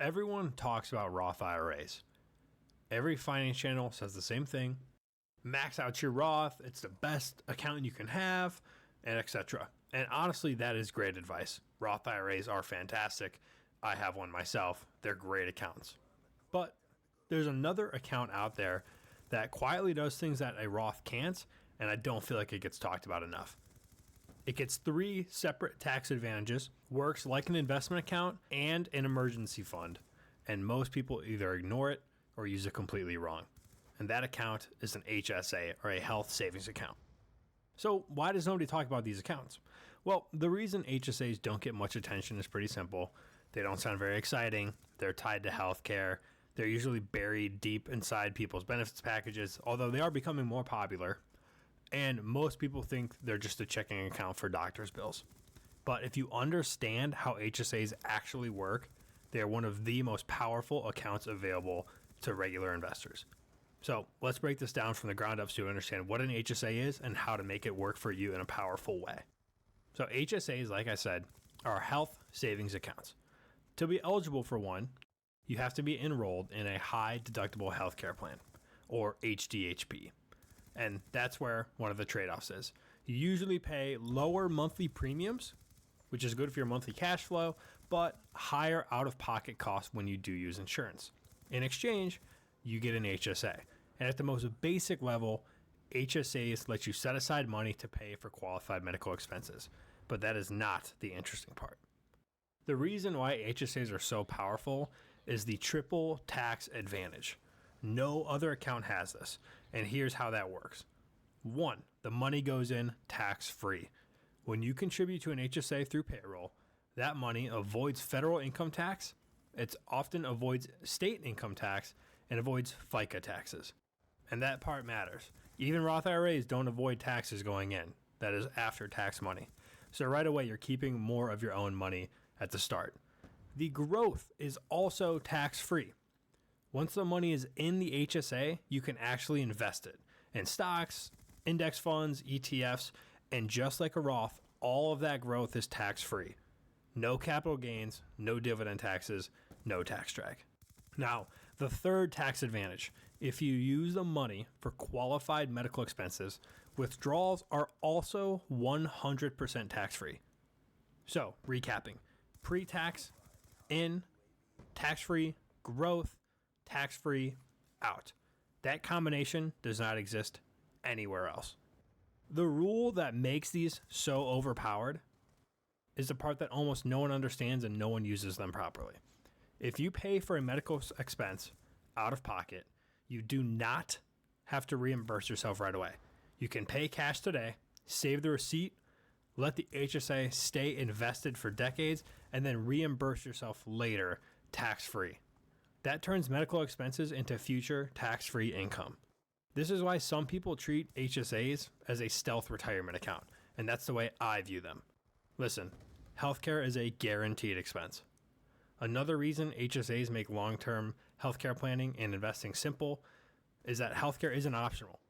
Everyone talks about Roth IRAs. Every finance channel says the same thing. Max out your Roth. It's the best account you can have, and etc. And honestly, that is great advice. Roth IRAs are fantastic. I have one myself. They're great accounts. But there's another account out there that quietly does things that a Roth can't, and I don't feel like it gets talked about enough. It gets 3 separate tax advantages, works like an investment account and an emergency fund, and most people either ignore it or use it completely wrong. And that account is an HSA, or a health savings account. So why does nobody talk about these accounts? Well, the reason HSAs don't get much attention is pretty simple. They don't sound very exciting. They're tied to healthcare. They're usually buried deep inside people's benefits packages, although they are becoming more popular. And most people think they're just a checking account for doctor's bills. But if you understand how HSAs actually work, they are one of the most powerful accounts available to regular investors. So let's break this down from the ground up so you understand what an HSA is and how to make it work for you in a powerful way. So HSAs, like I said, are health savings accounts. To be eligible for one, you have to be enrolled in a high deductible healthcare plan, or HDHP. And that's where one of the trade-offs is. You usually pay lower monthly premiums, which is good for your monthly cash flow, but higher out-of-pocket costs when you do use insurance. In exchange, you get an HSA. And at the most basic level, HSAs let you set aside money to pay for qualified medical expenses. But that is not the interesting part. The reason why HSAs are so powerful is the triple tax advantage. No other account has this, and here's how that works. 1, the money goes in tax-free. When you contribute to an HSA through payroll, that money avoids federal income tax, it often avoids state income tax, and avoids FICA taxes. And that part matters. Even Roth IRAs don't avoid taxes going in. That is after-tax money. So right away, you're keeping more of your own money at the start. The growth is also tax-free. Once the money is in the HSA, you can actually invest it in stocks, index funds, ETFs, and just like a Roth, all of that growth is tax-free. No capital gains, no dividend taxes, no tax drag. Now, the third tax advantage, if you use the money for qualified medical expenses, withdrawals are also 100% tax-free. So, recapping, pre-tax, in, tax-free, growth, tax-free, out. That combination does not exist anywhere else. The rule that makes these so overpowered is the part that almost no one understands and no one uses them properly. If you pay for a medical expense out of pocket, you do not have to reimburse yourself right away. You can pay cash today, save the receipt, let the HSA stay invested for decades, and then reimburse yourself later tax-free. That turns medical expenses into future tax-free income. This is why some people treat HSAs as a stealth retirement account, and that's the way I view them. Listen, healthcare is a guaranteed expense. Another reason HSAs make long-term healthcare planning and investing simple is that healthcare isn't optional.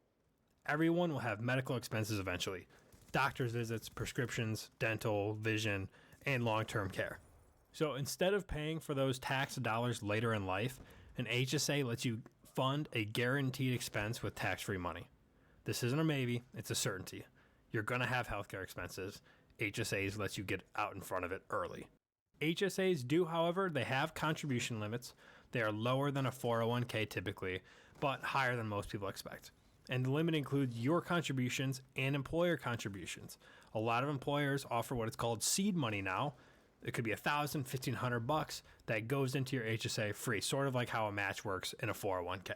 Everyone will have medical expenses eventually. Doctor's visits, prescriptions, dental, vision, and long-term care. So instead of paying for those tax dollars later in life, an HSA lets you fund a guaranteed expense with tax-free money. This isn't a maybe, it's a certainty. You're going to have healthcare expenses. HSAs lets you get out in front of it early. HSAs do, however, they have contribution limits. They are lower than a 401k typically, but higher than most people expect. And the limit includes your contributions and employer contributions. A lot of employers offer what is called seed money now. It could be $1,000, $1,500 that goes into your HSA free, sort of like how a match works in a 401k.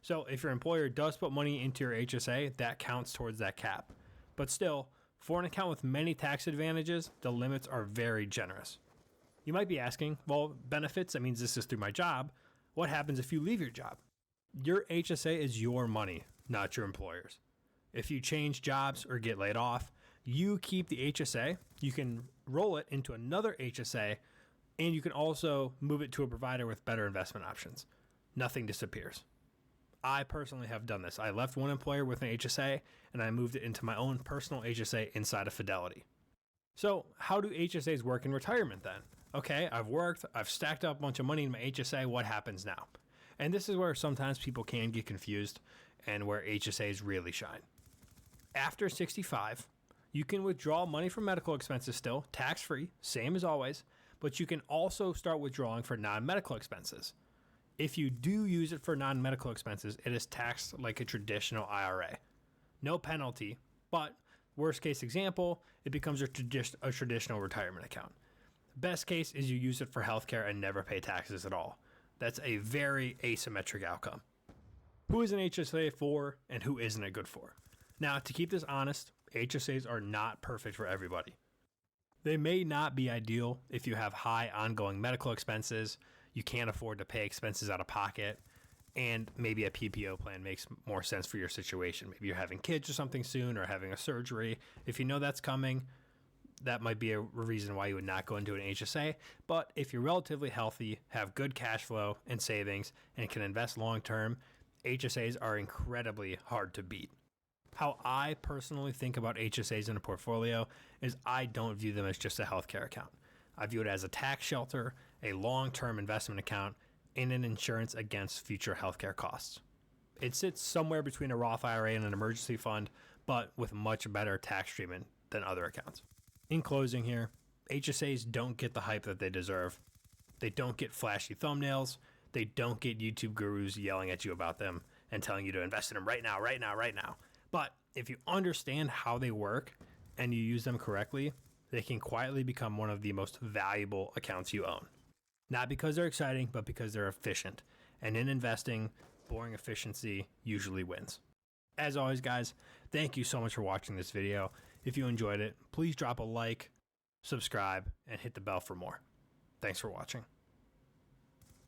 So if your employer does put money into your HSA, that counts towards that cap. But still, for an account with many tax advantages, the limits are very generous. You might be asking, well, benefits, that means this is through my job. What happens if you leave your job? Your HSA is your money, not your employer's. If you change jobs or get laid off, you keep the HSA. You can roll it into another HSA, and you can also move it to a provider with better investment options. Nothing disappears. I personally have done this. I left one employer with an HSA, and I moved it into my own personal HSA inside of Fidelity. So how do HSAs work in retirement then? Okay, I've worked, I've stacked up a bunch of money in my HSA. What happens now? And this is where sometimes people can get confused and where HSAs really shine. After 65, you can withdraw money from medical expenses still, tax-free, same as always, but you can also start withdrawing for non-medical expenses. If you do use it for non-medical expenses, it is taxed like a traditional IRA. No penalty, but worst case example, it becomes a traditional retirement account. Best case is you use it for healthcare and never pay taxes at all. That's a very asymmetric outcome. Who is an HSA for and who isn't it good for? Now, to keep this honest, HSAs are not perfect for everybody. They may not be ideal if you have high ongoing medical expenses, you can't afford to pay expenses out of pocket, and maybe a PPO plan makes more sense for your situation. Maybe you're having kids or something soon or having a surgery. If you know that's coming, that might be a reason why you would not go into an HSA. But if you're relatively healthy, have good cash flow and savings, and can invest long term, HSAs are incredibly hard to beat. How I personally think about HSAs in a portfolio is I don't view them as just a healthcare account. I view it as a tax shelter, a long-term investment account, and an insurance against future healthcare costs. It sits somewhere between a Roth IRA and an emergency fund, but with much better tax treatment than other accounts. In closing here, HSAs don't get the hype that they deserve. They don't get flashy thumbnails. They don't get YouTube gurus yelling at you about them and telling you to invest in them right now, right now, right now. But if you understand how they work and you use them correctly, they can quietly become one of the most valuable accounts you own. Not because they're exciting, but because they're efficient. And in investing, boring efficiency usually wins. As always, guys, thank you so much for watching this video. If you enjoyed it, please drop a like, subscribe, and hit the bell for more. Thanks for watching.